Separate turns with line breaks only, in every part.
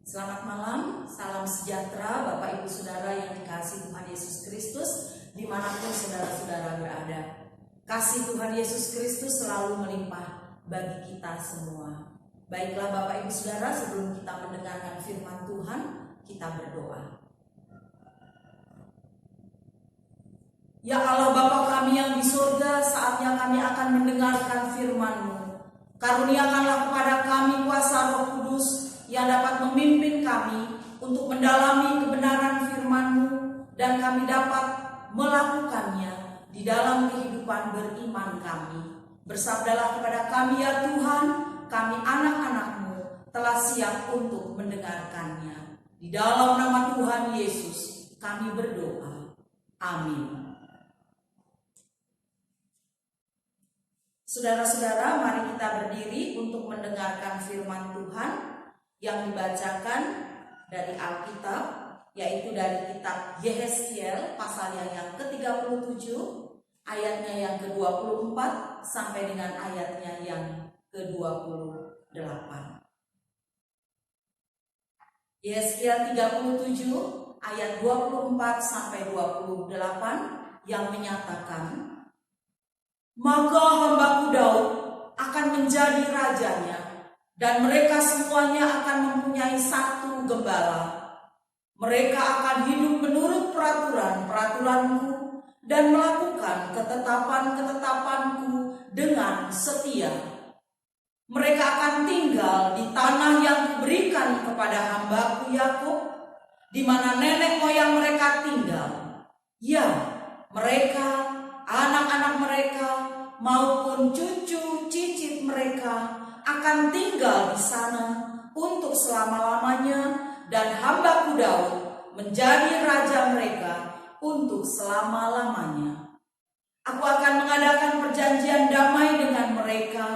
Selamat malam, salam sejahtera Bapak Ibu Saudara yang dikasihi Tuhan Yesus Kristus dimanapun saudara-saudara berada. Kasih Tuhan Yesus Kristus selalu melimpah bagi kita semua. Baiklah Bapak Ibu Saudara, sebelum kita mendengarkan firman Tuhan, kita berdoa. Ya Allah Bapa kami yang di surga, saatnya kami akan mendengarkan firman-Mu. Karuniakanlah kepada kami kuasa Roh Kudus yang dapat memimpin kami untuk mendalami kebenaran firman-Mu dan kami dapat melakukannya di dalam kehidupan beriman kami. Bersabdalah kepada kami ya Tuhan, kami anak-anak-Mu telah siap untuk mendengarkannya. Di dalam nama Tuhan Yesus kami berdoa. Amin. Saudara-saudara, mari kita berdiri untuk mendengarkan firman Tuhan yang dibacakan dari Alkitab, yaitu dari kitab Yehezkiel pasalnya yang ke-37, ayatnya yang ke-24 sampai dengan ayatnya yang ke-28. Yehezkiel 37 ayat 24 sampai 28 yang menyatakan, maka hambaku Daud akan menjadi rajanya, dan mereka semuanya akan mempunyai satu gembala. Mereka akan hidup menurut peraturan-peraturanku dan melakukan ketetapan-ketetapanku dengan setia. Mereka akan tinggal di tanah yang kuberikan kepada hambaku Yakub, di mana nenek moyang mereka tinggal. Ya, mereka, anak-anak mereka, maupun cucu cicit mereka akan tinggal di sana untuk selama-lamanya, dan hambaku Daud menjadi raja mereka untuk selama-lamanya. Aku akan mengadakan perjanjian damai dengan mereka,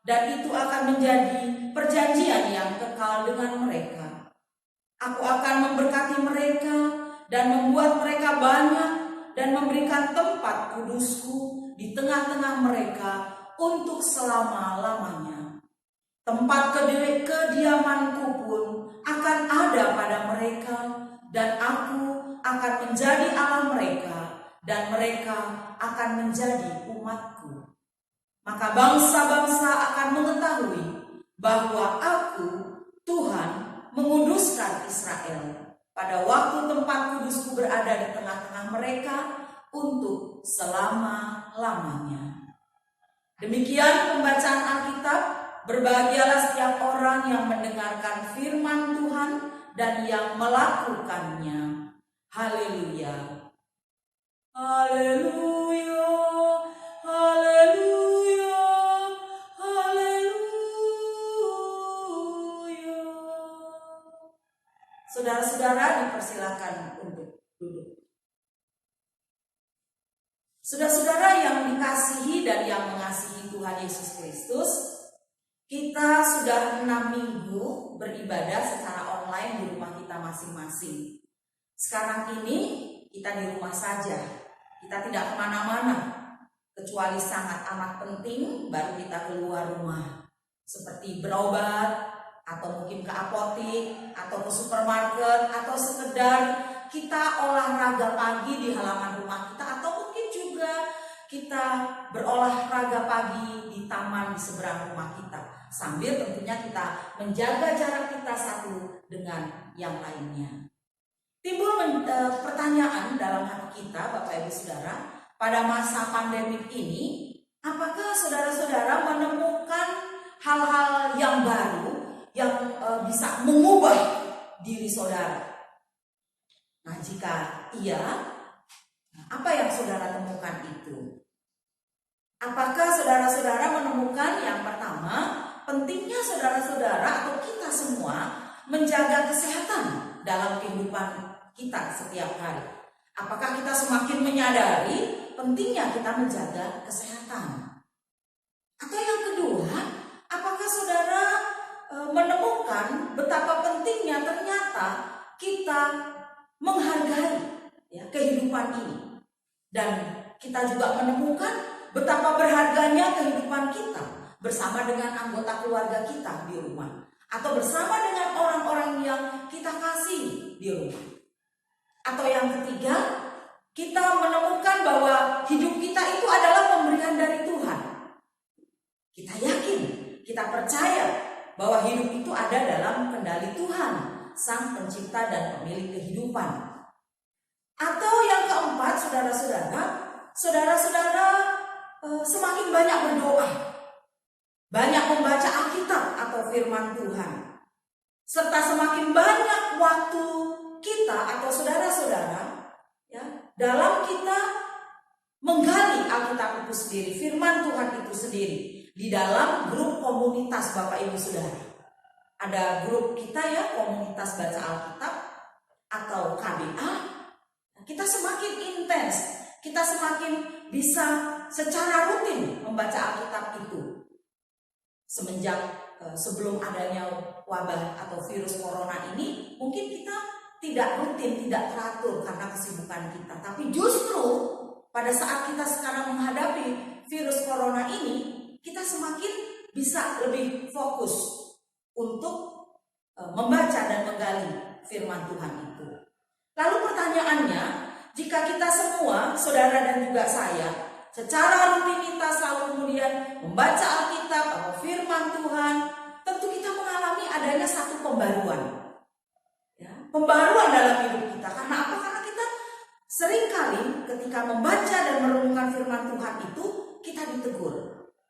dan itu akan menjadi perjanjian yang kekal dengan mereka. Aku akan memberkati mereka dan membuat mereka banyak dan memberikan tempat kudusku di tengah-tengah mereka untuk selama-lamanya. Tempat kediamanku pun akan ada pada mereka, dan aku akan menjadi Allah mereka, dan mereka akan menjadi umatku. Maka bangsa-bangsa akan mengetahui bahwa aku, Tuhan, menguduskan Israel pada waktu tempat kudusku berada di tengah-tengah mereka untuk selama-lamanya. Demikian pembacaan Alkitab. Berbahagialah setiap orang yang mendengarkan firman Tuhan dan yang melakukannya. Haleluya. Haleluya. Haleluya. Haleluya. Saudara-saudara dipersilakan untuk duduk. Saudara-saudara yang dikasihi dan yang mengasihi Tuhan Yesus Kristus, kita sudah 6 minggu beribadah secara online di rumah kita masing-masing. Sekarang ini kita di rumah saja, kita tidak kemana-mana, kecuali sangat amat penting baru kita keluar rumah. Seperti berobat, atau mungkin ke apotik, atau ke supermarket, atau sekedar kita olahraga pagi di halaman rumah kita, atau mungkin juga kita berolahraga pagi di taman di seberang rumah kita. Sambil tentunya kita menjaga jarak kita satu dengan yang lainnya. Timbul pertanyaan dalam hati kita, Bapak Ibu Saudara, pada masa pandemik ini, apakah saudara-saudara menemukan hal-hal yang baru yang bisa mengubah diri saudara? Nah, jika iya, apa yang saudara temukan itu? Apakah saudara-saudara menemukan yang pertama, pentingnya saudara-saudara atau kita semua menjaga kesehatan dalam kehidupan kita setiap hari? Apakah kita semakin menyadari pentingnya kita menjaga kesehatan? Atau yang kedua, apakah saudara menemukan betapa pentingnya ternyata kita menghargai kehidupan ini? Dan kita juga menemukan betapa berharganya kehidupan kita bersama dengan anggota keluarga kita di rumah. atau bersama dengan orang-orang yang kita kasih di rumah. Atau yang ketiga, kita menemukan bahwa hidup kita itu adalah pemberian dari Tuhan. Kita yakin, kita percaya bahwa hidup itu ada dalam kendali Tuhan, Sang Pencipta dan Pemilik kehidupan. Atau yang keempat, saudara-saudara semakin banyak berdoa, banyak membaca Alkitab atau firman Tuhan, serta semakin banyak waktu kita atau saudara-saudara ya, dalam kita menggali Alkitab itu sendiri, firman Tuhan itu sendiri, di dalam grup komunitas Bapak Ibu Saudara. Ada grup kita ya, komunitas baca Alkitab atau KBA. Kita semakin intens, kita semakin bisa secara rutin membaca Alkitab itu. Semenjak sebelum adanya wabah atau virus corona ini, mungkin kita tidak rutin, tidak teratur karena kesibukan kita. Tapi justru pada saat kita sekarang menghadapi virus corona ini, kita semakin bisa lebih fokus untuk membaca dan menggali firman Tuhan itu. Lalu pertanyaannya, jika kita semua, saudara dan juga saya, secara rutinitas selalu kemudian membaca Alkitab atau firman Tuhan, tentu kita mengalami adanya satu pembaruan. Ya, pembaruan dalam hidup kita. Karena apa? Karena kita seringkali ketika membaca dan merenungkan firman Tuhan itu, kita ditegur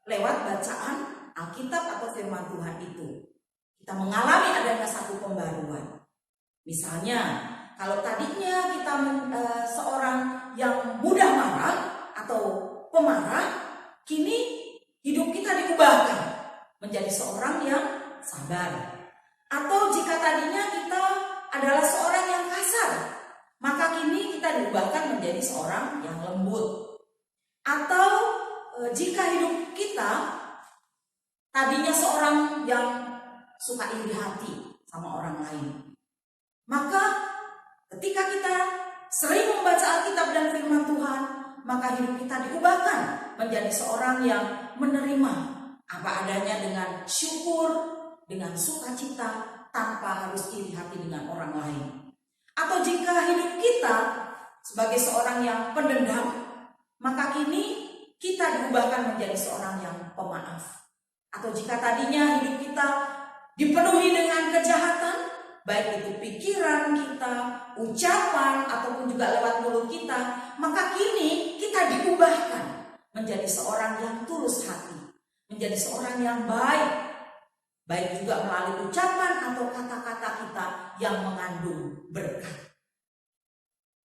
lewat bacaan Alkitab atau firman Tuhan itu. Kita mengalami adanya satu pembaruan. Misalnya, kalau tadinya kita seorang yang mudah marah atau pemarah, kini hidup kita diubahkan menjadi seorang yang sabar. Atau jika tadinya kita adalah seorang yang kasar, maka kini kita diubahkan menjadi seorang yang lembut. Atau jika hidup kita tadinya seorang yang suka iri hati sama orang lain, maka ketika kita sering membaca Alkitab dan firman Tuhan, maka hidup kita diubahkan menjadi seorang yang menerima apa adanya dengan syukur, dengan sukacita, tanpa harus iri hati dengan orang lain. Atau jika hidup kita sebagai seorang yang pendendam, maka kini kita diubahkan menjadi seorang yang pemaaf. Atau jika tadinya hidup kita dipenuhi dengan kejahatan, baik itu pikiran kita, ucapan, ataupun juga lewat mulut kita, maka kini kita diubahkan menjadi seorang yang tulus hati, menjadi seorang yang baik, baik juga melalui ucapan atau kata-kata kita yang mengandung berkat.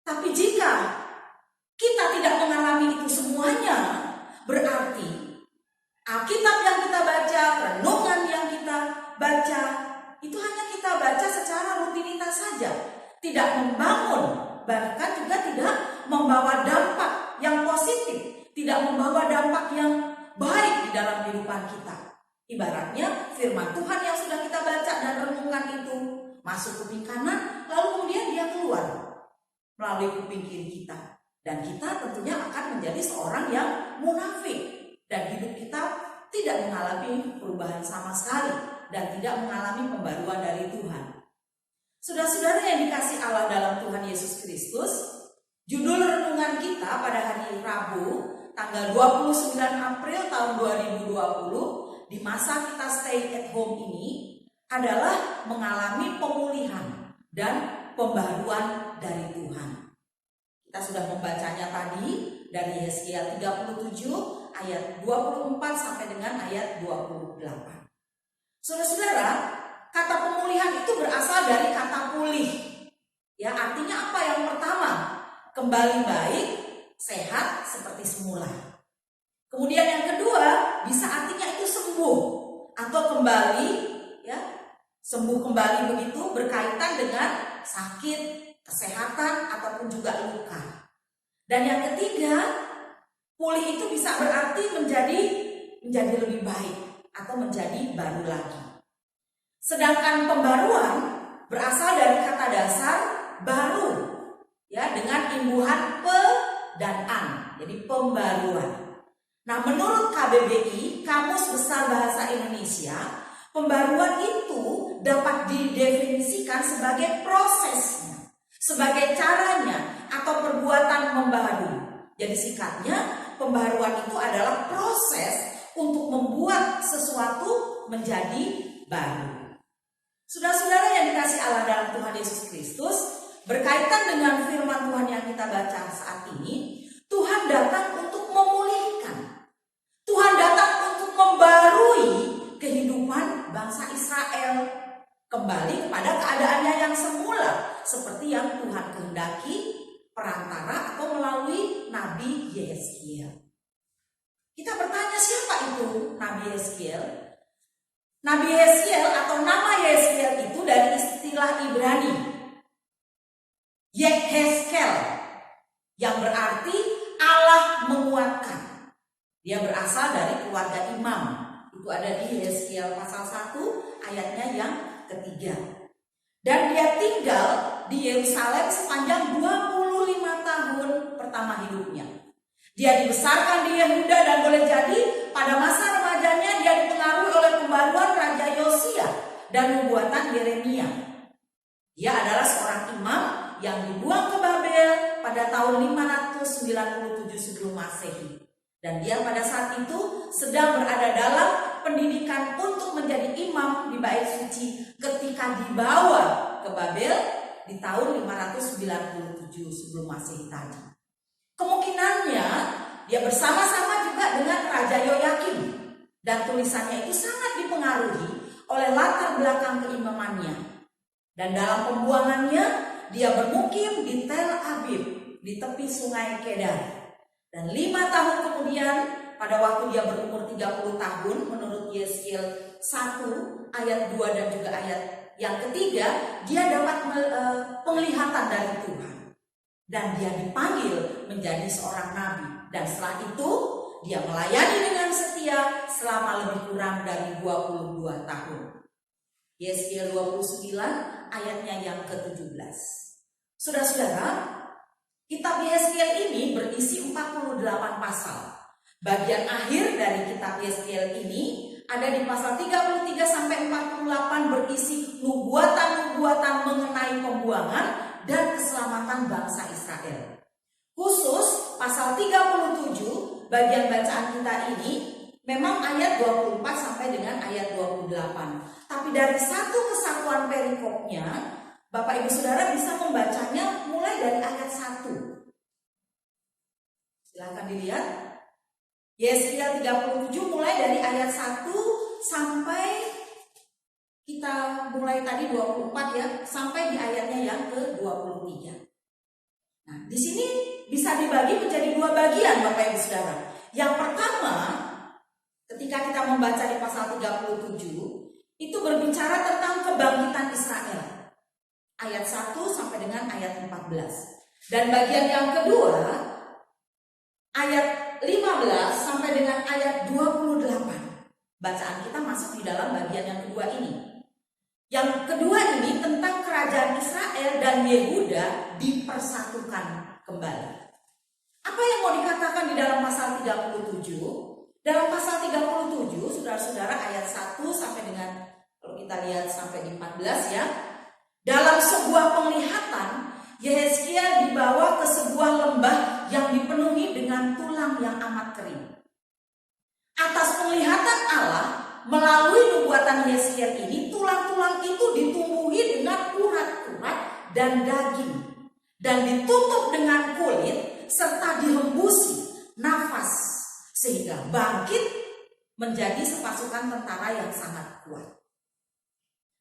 Tapi jika kita tidak mengalami itu semuanya, berarti Alkitab yang kita baca, renungan yang kita baca, itu hanya kita baca secara rutinitas saja, tidak membangun, bahkan juga tidak membawa dampak yang positif, tidak membawa dampak yang baik di dalam kehidupan kita. Ibaratnya firman Tuhan yang sudah kita baca dan renungkan itu masuk kuping kanan, lalu kemudian dia keluar melalui kuping kiri kita, dan kita tentunya akan menjadi seorang yang munafik, dan hidup kita tidak mengalami perubahan sama sekali dan tidak mengalami pembaruan dari Tuhan. Saudara-saudara yang dikasih Allah dalam Tuhan Yesus Kristus, judul renungan kita pada hari Rabu tanggal 29 April tahun 2020 di masa kita stay at home ini adalah mengalami pemulihan dan pembaruan dari Tuhan. Kita sudah membacanya tadi dari Yesaya 37 ayat 24 sampai dengan ayat 28. Saudara-saudara, kata pemulihan itu berasal dari kata pulih. Ya, artinya apa? Yang pertama, kembali baik, sehat seperti semula. Kemudian yang kedua, bisa artinya itu sembuh atau kembali, ya, sembuh kembali begitu berkaitan dengan sakit, kesehatan ataupun juga luka. Dan yang ketiga, pulih itu bisa berarti menjadi lebih baik atau menjadi baru lagi. Sedangkan pembaruan berasal dari kata dasar baru, ya, dengan imbuhan pe dan an, jadi pembaruan. Nah, menurut KBBI, Kamus Besar Bahasa Indonesia, Pembaruan itu dapat didefinisikan sebagai prosesnya, sebagai caranya atau perbuatan membaharui. Jadi singkatnya, pembaruan itu adalah proses untuk membuat sesuatu menjadi baru. Saudara-saudara yang dikasihi Allah dalam Tuhan Yesus Kristus, berkaitan dengan firman Tuhan yang kita baca saat ini, Tuhan datang untuk memulihkan. Tuhan datang untuk membarui kehidupan bangsa Israel kembali kepada keadaannya yang semula, seperti yang Tuhan kehendaki perantara atau melalui Nabi Yehezkiel. Kita bertanya, siapa itu Nabi Yehezkiel? Nabi Yehezkiel atau nama Yehezkiel itu dari istilah Ibrani Yehezkel, yang berarti Allah menguatkan. Dia berasal dari keluarga imam. Itu ada di Yehezkiel pasal 1 ayatnya yang ketiga. Dan dia tinggal di Yerusalem sepanjang 25 tahun pertama hidupnya. Dia dibesarkan di Yehuda dan boleh jadi pada masa remajanya dia dipengaruhi oleh pembaruan Raja Yosia dan nubuatan Yeremia. Dia adalah seorang imam yang dibuang ke Babel pada tahun 597 sebelum Masehi. Dan dia pada saat itu sedang berada dalam pendidikan untuk menjadi imam di Bait Suci ketika dibawa ke Babel di tahun 597 sebelum Masehi tadi. Kemungkinannya dia bersama-sama juga dengan Raja Yoyakim, dan tulisannya itu sangat dipengaruhi oleh latar belakang keimamannya. Dan dalam pembuangannya dia bermukim di Tel Abib di tepi sungai Kedar. Dan 5 tahun kemudian pada waktu dia berumur 30 tahun menurut Yehezkiel 1 ayat 2 dan juga ayat yang ketiga, dia dapat penglihatan dari Tuhan. Dan dia dipanggil menjadi seorang nabi. Dan setelah itu dia melayani dengan setia selama lebih kurang dari 22 tahun. Yehezkiel 29 ayatnya yang ke-17. Saudara-saudara, kitab Yehezkiel ini berisi 48 pasal. Bagian akhir dari kitab Yehezkiel ini ada di pasal 33 sampai 48 berisi nubuatan-nubuatan mengenai pembuangan dan keselamatan bangsa Israel. Khusus pasal 37 bagian bacaan kita ini memang ayat 24 sampai dengan ayat 28. Tapi dari satu kesatuan perikopnya, Bapak Ibu Saudara bisa membacanya mulai dari ayat 1. Silakan dilihat. Yehezkiel 37 mulai dari ayat 1 sampai kita mulai tadi 24 ya, sampai di ayatnya yang ke-23. Nah, di sini bisa dibagi menjadi 2 bagian Bapak Ibu Saudara. Yang pertama, ketika kita membaca di pasal 37, itu berbicara tentang kebangkitan Israel. Ayat 1 sampai dengan ayat 14. Dan bagian yang kedua, ayat 15 sampai dengan ayat 28. Bacaan kita masuk di dalam bagian yang kedua ini. Yang kedua ini tentang kerajaan Israel dan Yehuda dipersatukan kembali. Apa yang mau dikatakan di dalam pasal 37? Dalam pasal 37, saudara-saudara, ayat 1 sampai dengan, kalau kita lihat sampai di 14 ya. Dalam sebuah penglihatan, Yehezkiel dibawa ke sebuah lembah yang dipenuhi dengan tulang yang amat kering. Atas penglihatan Allah, melalui nubuatan Yehezkiel ini, tulang-tulang itu ditumbuhi dengan urat-urat dan daging, dan ditutup dengan kulit serta dihembusi nafas, sehingga bangkit menjadi sepasukan tentara yang sangat kuat.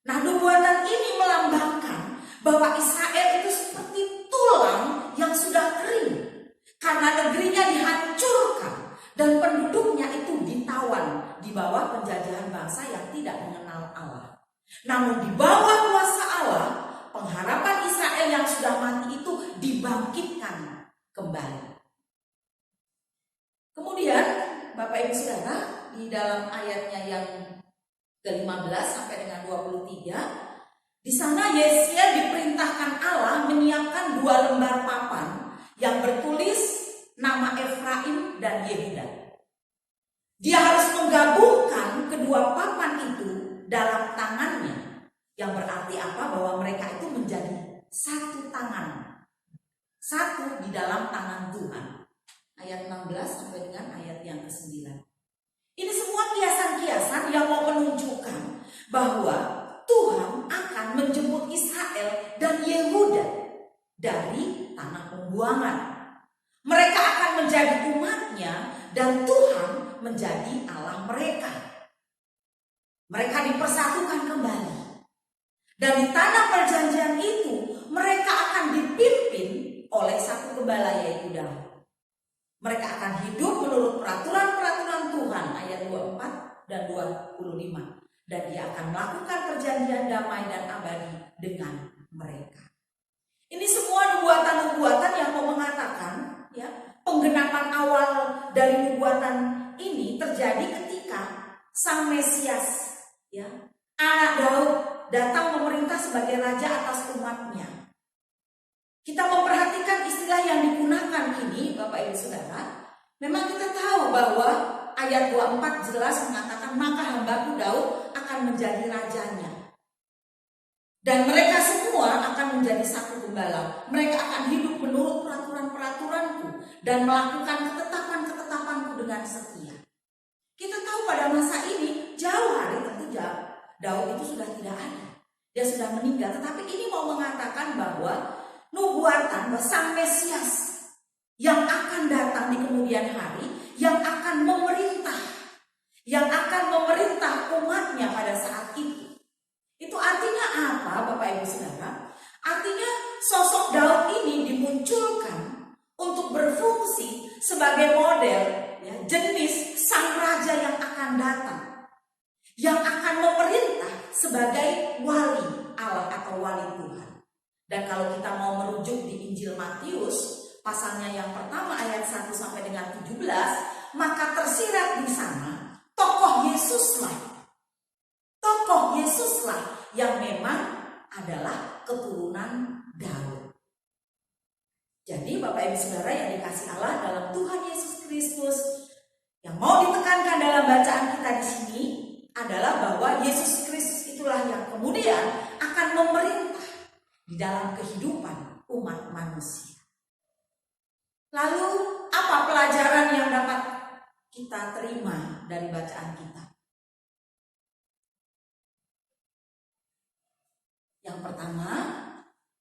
Nah, nubuatan ini melambangkan bahwa Israel itu seperti tulang yang sudah kering karena negerinya dihancurkan dan penduduknya itu ditawan di bawah penjajahan bangsa yang tidak mengenal Allah. Namun di bawah kuasa Allah, pengharapan Israel yang sudah mati itu dibangkitkan kembali. Kemudian Bapak Ibu Saudara, di dalam ayatnya yang ke-15 sampai dengan 23, di sana Yehezkiel diperintahkan Allah menyiapkan 2 lembar papan yang bertulis nama Efraim dan Yehuda. Dia harus menggabungkan kedua papan itu dalam tangannya. Yang berarti apa? Bahwa mereka itu menjadi satu tangan. Satu di dalam tangan Tuhan. Ayat 16 sampai dengan ayat yang ke-9. Ini semua kiasan-kiasan yang mau menunjukkan bahwa Tuhan akan menjemput Israel dan Yehuda dari tanah pembuangan. Mereka akan menjadi umatnya dan Tuhan menjadi Allah mereka. Mereka dipersatukan kembali. Dan di tanah perjanjian itu mereka akan dipimpin oleh satu gembala yaitu Daud. Mereka akan hidup menurut peraturan-peraturan Tuhan ayat 24 dan 25. Dan dia akan melakukan perjanjian damai dan abadi dengan mereka. Ini semua nubuatan-nubuatan yang mau mengatakan, ya, penggenapan awal dari nubuatan ini terjadi ketika Sang Mesias, ya, anak Daud datang memerintah sebagai raja atas umatnya. Kita memperhatikan istilah yang digunakan ini, Bapak Ibu Saudara. Memang kita tahu bahwa ayat 24 jelas mengatakan maka hambaku Daud akan menjadi rajanya. Dan mereka semua akan menjadi satu gembala. Mereka akan hidup menurut peraturan-peraturanku dan melakukan ketetapan-ketetapanku dengan setia. Kita tahu pada masa ini jauh hari tentu Daud itu sudah tidak ada. Dia sudah meninggal. Tetapi ini mau mengatakan bahwa nubuatan bahwa Sang Mesias yang akan datang di kemudian hari, yang akan memerintah umatnya pada saat itu. Itu artinya apa, Bapak Ibu Saudara? Artinya sosok Daud ini dimunculkan untuk berfungsi sebagai model, ya, jenis sang raja yang akan datang, yang akan memerintah sebagai wali Allah atau wali Tuhan. Dan kalau kita mau merujuk di Injil Matius pasalnya yang pertama ayat 1 sampai dengan 17, maka tersirat di sana tokoh Yesuslah yang memang adalah keturunan Daud. Jadi Bapak Ibu Saudara yang dikasih Allah dalam Tuhan Yesus Kristus, yang mau ditekankan dalam bacaan kita di sini adalah bahwa Yesus Kristus itulah yang kemudian akan memerintah di dalam kehidupan umat manusia. Lalu apa pelajaran yang dapat kita terima dari bacaan kita? Yang pertama,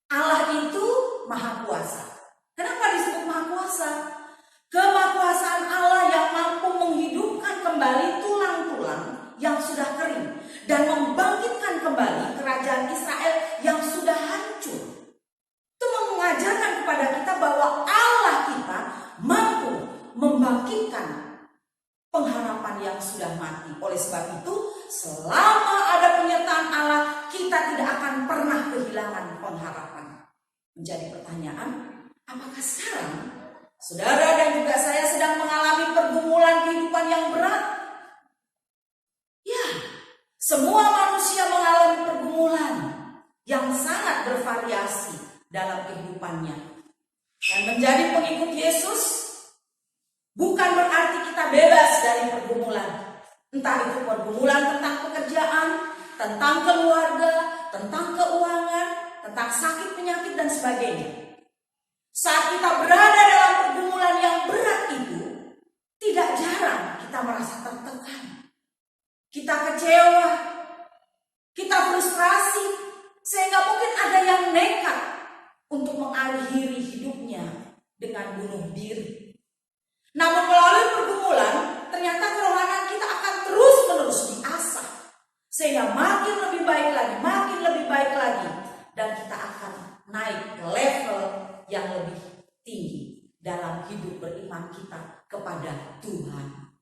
Allah itu Maha Kuasa. Kenapa disebut Maha Kuasa? Kemahakuasaan Allah yang mampu menghidupkan kembali tulang-tulang yang sudah kering dan membangkitkan kembali kerajaan Israel yang sudah hancur. Itu mengajarkan kepada kita bahwa Allah kita mampu membangkitkan pengharapan yang sudah mati. Oleh sebab itu, selama ada penyertaan Allah, kita tidak akan pernah kehilangan pengharapan. Menjadi pertanyaan, apakah sekarang saudara dan juga saya sedang mengalami pergumulan kehidupan yang berat? Ya, semua manusia mengalami pergumulan yang sangat bervariasi dalam kehidupannya. Dan menjadi pengikut Yesus bukan berarti kita bebas dari pergumulan. Entah itu pergumulan tentang pekerjaan, tentang keluarga, tentang keuangan, tentang sakit, penyakit, dan sebagainya. Saat kita berada dalam pergumulan yang berat itu, tidak jarang kita merasa tertekan. Kita kecewa, kita frustrasi, sehingga mungkin ada yang nekat untuk mengakhiri hidupnya dengan bunuh diri. Namun melalui pergumulan, ternyata kerohanian kita akan terus-menerus diasah. Sehingga makin lebih baik lagi, dan kita akan naik ke level yang lebih tinggi dalam hidup beriman kita kepada Tuhan.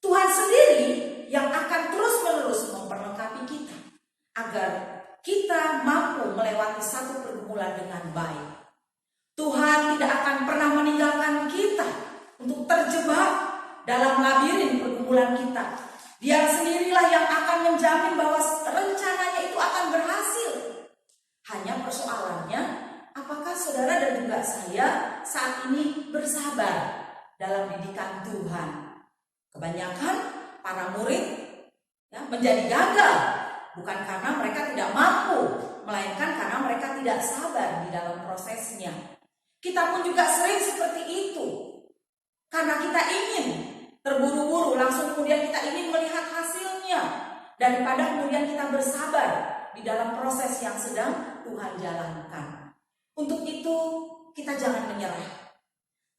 Tuhan sendiri yang akan terus-menerus memperlengkapi kita agar kita mampu melewati satu pergumulan dengan baik. Tuhan tidak akan pernah meninggalkan kita untuk terjebak dalam labirin pergumulan kita. Dia sendirilah yang akan menjamin bahwa rencananya itu akan berhasil. Hanya persoalannya, apakah saudara dan juga saya saat ini bersabar dalam didikan Tuhan? Kebanyakan para murid, ya, menjadi gagal bukan karena mereka tidak mampu, melainkan karena mereka tidak sabar di dalam prosesnya. Kita pun juga sering seperti itu, karena kita ingin terburu-buru, langsung kemudian kita ingin melihat hasilnya, daripada kemudian kita bersabar di dalam proses yang sedang Tuhan jalankan. Untuk itu kita jangan menyerah.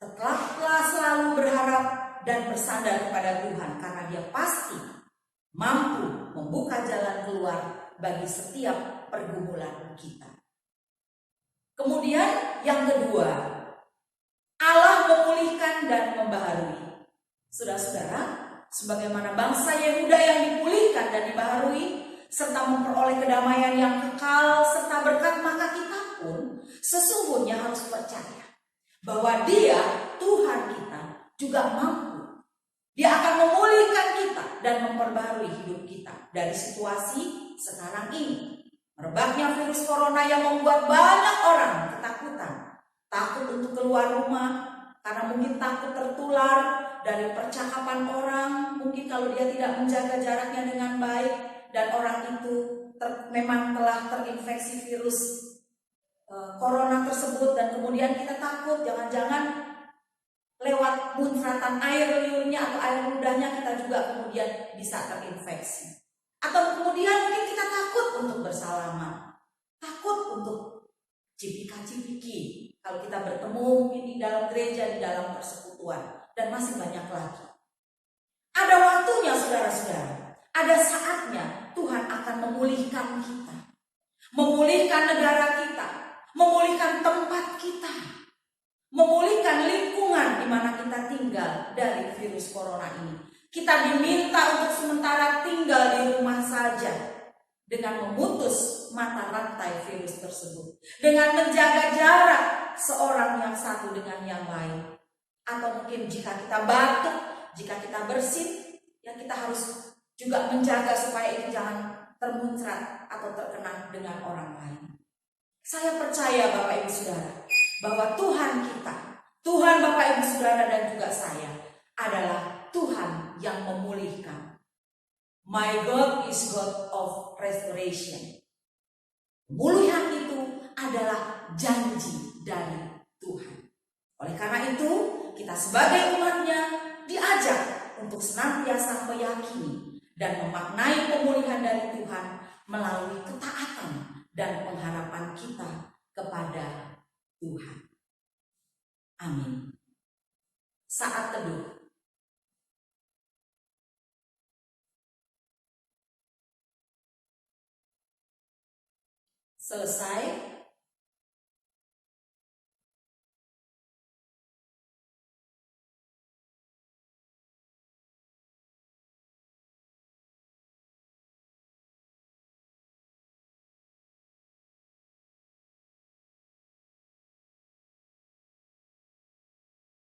Tetaplah selalu berharap dan bersandar kepada Tuhan, karena Dia pasti mampu membuka jalan keluar bagi setiap pergumulan kita. Kemudian yang kedua, Allah memulihkan dan membaharui. Saudara-saudara, sebagaimana bangsa Yehuda yang dipulihkan dan dibaharui, serta memperoleh kedamaian yang kekal serta berkat, maka kita pun sesungguhnya harus percaya bahwa Dia, Tuhan kita, juga mampu. Dia akan memulihkan kita dan memperbaharui hidup kita dari situasi sekarang ini. Merebaknya virus corona yang membuat banyak orang ketakutan, takut untuk keluar rumah karena mungkin takut tertular dari percakapan orang. Mungkin kalau dia tidak menjaga jaraknya dengan baik dan orang itu memang telah terinfeksi virus corona tersebut, dan kemudian kita takut jangan-jangan lewat muncratan air liurnya atau air ludahnya kita juga kemudian bisa terinfeksi. Atau kemudian mungkin kita takut untuk bersalaman, takut untuk cipika-cipiki kalau kita bertemu mungkin di dalam gereja, di dalam persekutuan, dan masih banyak lagi. Ada waktunya saudara-saudara, ada saatnya Tuhan akan memulihkan kita, memulihkan negara kita, memulihkan tempat kita, memulihkan lingkungan di mana kita tinggal dari virus corona ini. Kita diminta untuk sementara tinggal di rumah saja dengan memutus mata rantai virus tersebut, dengan menjaga jarak seorang yang satu dengan yang lain. Atau mungkin jika kita batuk, jika kita bersin, ya kita harus juga menjaga supaya itu jangan termuncrat atau terkena dengan orang lain. Saya percaya Bapak Ibu Saudara bahwa Tuhan kita, Tuhan Bapak Ibu Saudara dan juga saya adalah Tuhan yang memulihkan. My God is God of restoration. Pemulihan itu adalah janji dari Tuhan. Oleh karena itu, kita sebagai umatnya diajak untuk senantiasa meyakini dan memaknai pemulihan dari Tuhan melalui ketaatan dan pengharapan kita kepada Tuhan. Amin. Saat teduh. Selesai.